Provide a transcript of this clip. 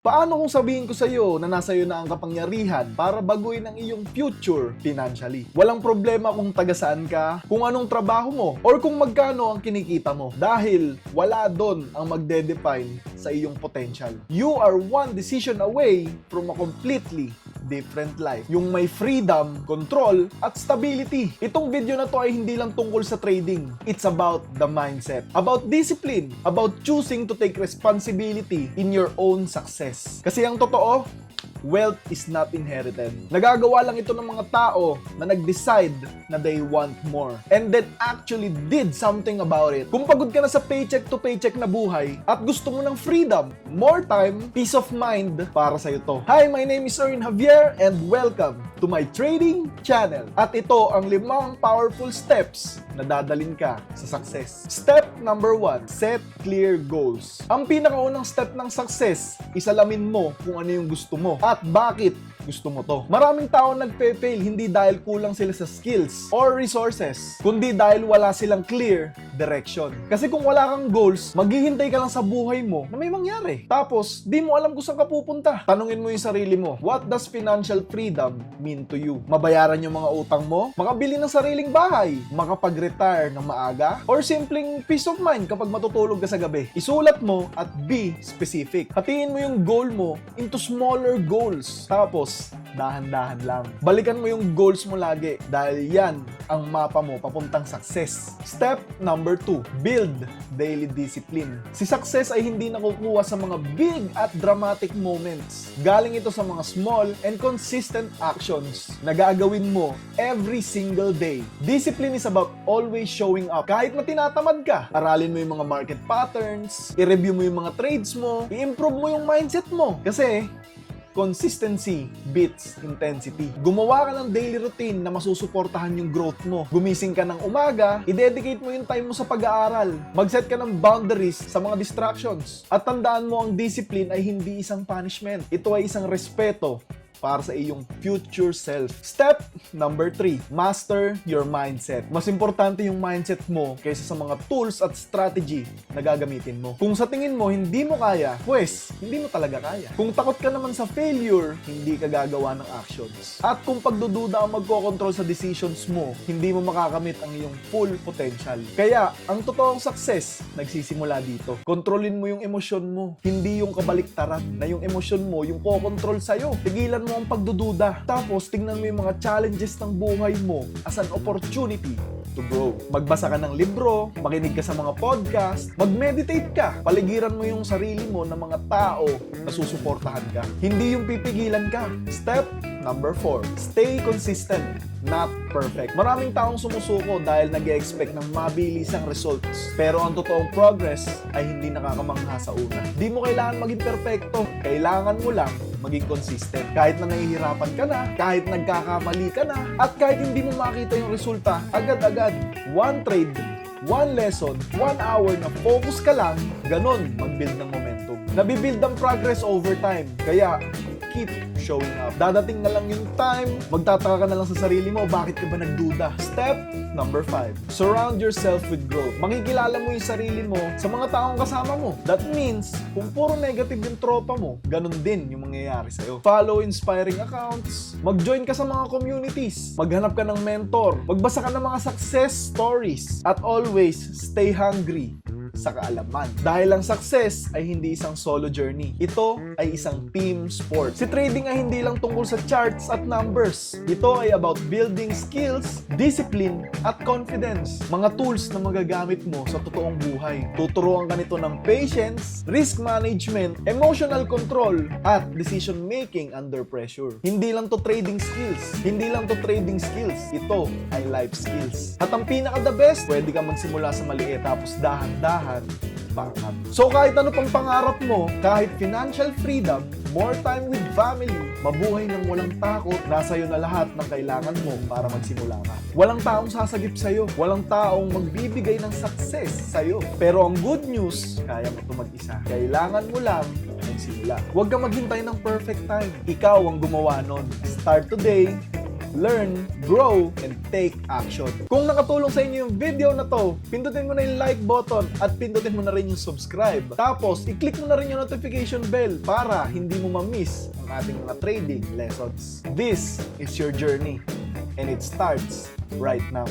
Paano kung sabihin ko sa iyo na nasa iyo na ang kapangyarihan para baguhin ang iyong future financially? Walang problema kung taga saan ka, kung anong trabaho mo, or kung magkano ang kinikita mo. Dahil wala doon ang magde-define sa iyong potential. You are one decision away from a completely different life. Yung may freedom, control, at stability. Itong video na to ay hindi lang tungkol sa trading. It's about the mindset, about discipline, about choosing to take responsibility in your own success. Kasi ang totoo, wealth is not inherited. Nagagawa lang ito ng mga tao na nag-decide na they want more and then actually did something about it. Kung pagod ka na sa paycheck to paycheck na buhay at gusto mo ng freedom, more time, peace of mind, para sa ito. Hi, my name is Erwin Javier and welcome to my trading channel. At ito ang 5 powerful steps na dadalin ka sa success. Step number 1, set clear goals. Ang pinakaunang step ng success, isalamin mo kung ano yung gusto mo at bakit gusto mo to. Maraming tao nagpe-fail hindi dahil kulang sila sa skills or resources, kundi dahil wala silang clear direction. Kasi kung wala kang goals, maghihintay ka lang sa buhay mo na may mangyari. Tapos, di mo alam kung saan ka pupunta. Tanungin mo yung sarili mo, what does financial freedom mean to you? Mabayaran yung mga utang mo? Makabili ng sariling bahay? Makapag-retire ng maaga? Or simpleng peace of mind kapag matutulog ka sa gabi? Isulat mo at be specific. Hatiin mo yung goal mo into smaller goals. Tapos, dahan-dahan lang. Balikan mo yung goals mo lagi dahil yan ang mapa mo papuntang success. Step number 2, build daily discipline. Si success ay hindi nakukuha sa mga big at dramatic moments. Galing ito sa mga small and consistent actions na gagawin mo every single day. Discipline is about always showing up. Kahit na tinatamad ka, aralin mo yung mga market patterns, i-review mo yung mga trades mo, i-improve mo yung mindset mo. Kasi consistency beats intensity. Gumawa ka ng daily routine na masusuportahan yung growth mo. Gumising ka ng umaga, i-dedicate mo yung time mo sa pag-aaral. Mag-set ka ng boundaries sa mga distractions. At tandaan mo, ang discipline ay hindi isang punishment. Ito ay isang respeto para sa iyong future self. Step number 3, master your mindset. Mas importante yung mindset mo kaysa sa mga tools at strategy na gagamitin mo. Kung sa tingin mo hindi mo kaya, pues hindi mo talaga kaya. Kung takot ka naman sa failure, hindi ka gagawa ng actions. At kung pagdududa ang magkocontrol sa decisions mo, hindi mo makakamit ang iyong full potential. Kaya, ang totoong success, nagsisimula dito. Kontrolin mo yung emosyon mo, hindi yung kabaliktaran na yung emosyon mo yung kokontrol sa'yo. Tigilan mo ang pagdududa. Tapos, tingnan mo yung mga challenges ng buhay mo as an opportunity to grow. Magbasa ka ng libro, makinig ka sa mga podcast, mag-meditate ka. Paligiran mo yung sarili mo ng mga tao na susuportahan ka. Hindi yung pipigilan ka. Step number 4, stay consistent, not perfect. Maraming taong sumusuko dahil nag-e-expect ng mabilisang results. Pero ang totoong progress ay hindi nakakamangha sa una. Di mo kailangan maging perfecto. Kailangan mo lang maging consistent. Kahit na nahihirapan ka na, kahit nagkakamali ka na, at kahit hindi mo makita yung resulta, agad-agad. One trade, one lesson, 1 hour na focus ka lang, ganon mag-build ng momentum. Nabibuild ang progress over time. Kaya, keep showing up. Dadating na lang yung time, magtataka ka na lang sa sarili mo, bakit ka ba nagduda? Step number 5, surround yourself with growth. Makikilala mo yung sarili mo sa mga taong kasama mo. That means, kung puro negative yung tropa mo, ganun din yung mangyayari sa'yo. Follow inspiring accounts, mag-join ka sa mga communities, maghanap ka ng mentor, magbasa ka ng mga success stories, at always stay hungry sa kaalaman. Dahil ang success ay hindi isang solo journey. Ito ay isang team sport. Si trading ay hindi lang tungkol sa charts at numbers. Ito ay about building skills, discipline, at confidence. Mga tools na magagamit mo sa totoong buhay. Tuturuan ka nito ng patience, risk management, emotional control, at decision making under pressure. Hindi lang to trading skills. Hindi lang to trading skills. Ito ay life skills. At ang pinaka-the best, pwede ka magsimula sa maliit tapos dahan-dahan pangat. So kahit ano pang pangarap mo, kahit financial freedom, more time with family, mabuhay ng walang takot, nasa iyo na lahat ng kailangan mo para magsimula ka. Walang taong sasagip sa'yo, walang taong magbibigay ng success sa'yo. Pero ang good news, kaya mo ito mag-isa. Kailangan mo lang magsimula. Huwag kang maghintay ng perfect time. Ikaw ang gumawa nun. Start today, learn, grow, and take action. Kung nakatulong sa inyo yung video na to, pindutin mo na yung like button at pindutin mo na rin yung subscribe. Tapos, i-click mo na rin yung notification bell para hindi mo ma-miss ang ating mga trading lessons. This is your journey and it starts right now.